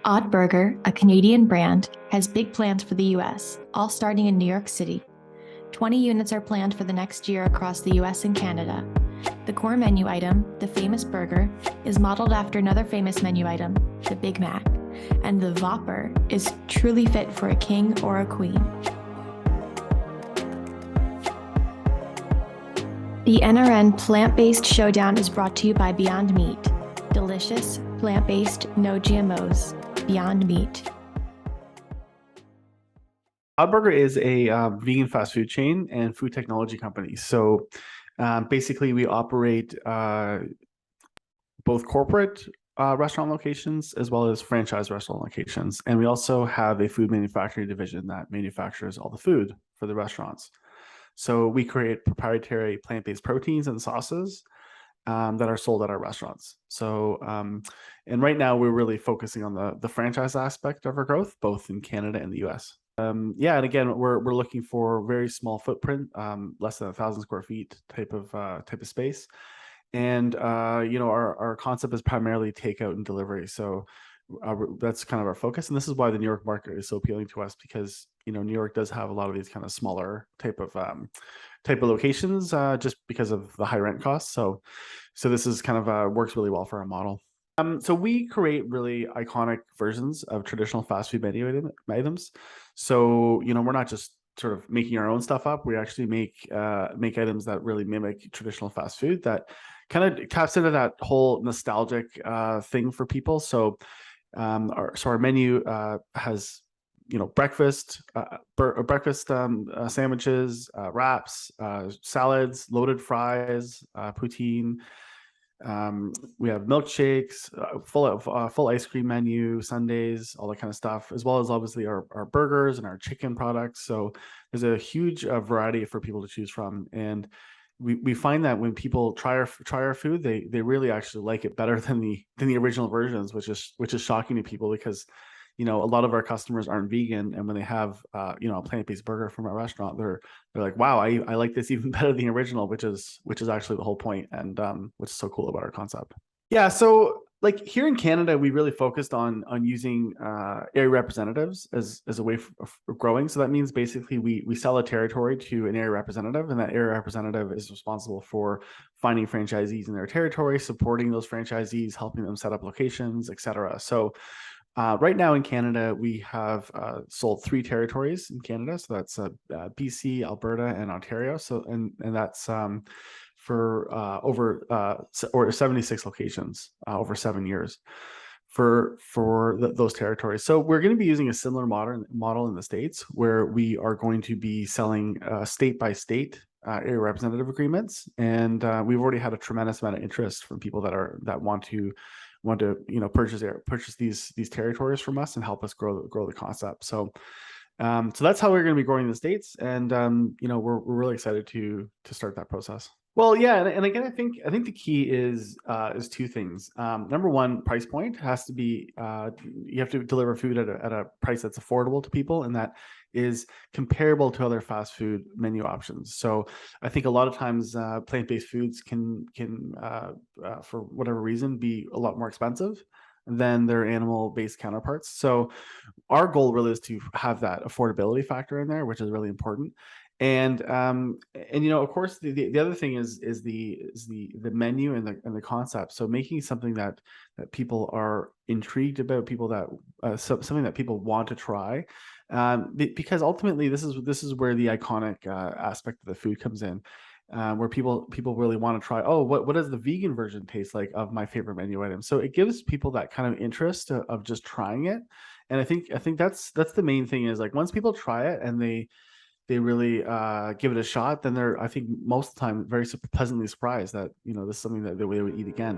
Odd Burger, a Canadian brand, has big plans for the US, all starting in New York City. 20 units are planned for the next year across the US and Canada. The core menu item, the famous burger, is modeled after another famous menu item, the Big Mac, and the Whopper is truly fit for a king or a queen. The NRN Plant-Based Showdown is brought to you by Beyond Meat. Delicious, plant-based, no GMOs. Beyond Meat. Odd Burger is a vegan fast food chain and food technology company. So basically, we operate both corporate restaurant locations as well as franchise restaurant locations. And we also have a food manufacturing division that manufactures all the food for the restaurants. So we create proprietary plant-based proteins and sauces that are sold at our restaurants. So, and right now we're really focusing on the franchise aspect of our growth, both in Canada and the US. Yeah, and again, we're looking for very small footprint, less than 1,000 square feet type of space, and our concept is primarily takeout and delivery. So that's kind of our focus, and this is why the New York market is so appealing to us, because New York does have a lot of these kind of smaller type of locations, just because of the high rent costs. So this is kind of works really well for our model. So we create really iconic versions of traditional fast food menu items. So we're not just sort of making our own stuff up. We actually make items that really mimic traditional fast food, that kind of taps into that whole nostalgic thing for people. So our menu has breakfast sandwiches, wraps, salads, loaded fries, poutine. We have milkshakes, full ice cream menu, sundaes, all that kind of stuff, as well as obviously our burgers and our chicken products. So there's a huge variety for people to choose from, and we find that when people try our food, they really actually like it better than the original versions, which is shocking to people, because a lot of our customers aren't vegan, and when they have a plant-based burger from our restaurant, they're like, wow, I like this even better than the original, which is actually the whole point, and which is so cool about our concept. Yeah, so like here in Canada, we really focused on using area representatives as a way of growing. So that means basically we sell a territory to an area representative, and that area representative is responsible for finding franchisees in their territory, supporting those franchisees, helping them set up locations, etc. So right now in Canada, we have sold 3 territories in Canada. So that's BC, Alberta, and Ontario. So and that's for or 76 locations over 7 years for those territories. So we're going to be using a similar model in the States, where we are going to be selling state by state area representative agreements, and we've already had a tremendous amount of interest from people that want to purchase these territories from us and help us grow the concept. So that's how we're going to be growing in the States, and we're really excited to start that process. Well, yeah, and again, I think the key is 2 things. Number one, price point has to be you have to deliver food at a price that's affordable to people, and that is comparable to other fast food menu options. So I think a lot of times plant-based foods can for whatever reason be a lot more expensive than their animal-based counterparts. So our goal really is to have that affordability factor in there, which is really important. And of course the other thing is the menu and the concept. So making something that people are intrigued about, people that something that people want to try, because ultimately this is where the iconic aspect of the food comes in, where people really want to try, oh, what does the vegan version taste like of my favorite menu item? So it gives people that kind of interest of just trying it. And I think that's the main thing, is like once people try it and they really give it a shot, then they're, I think most of the time, very pleasantly surprised that this is something that they would eat again.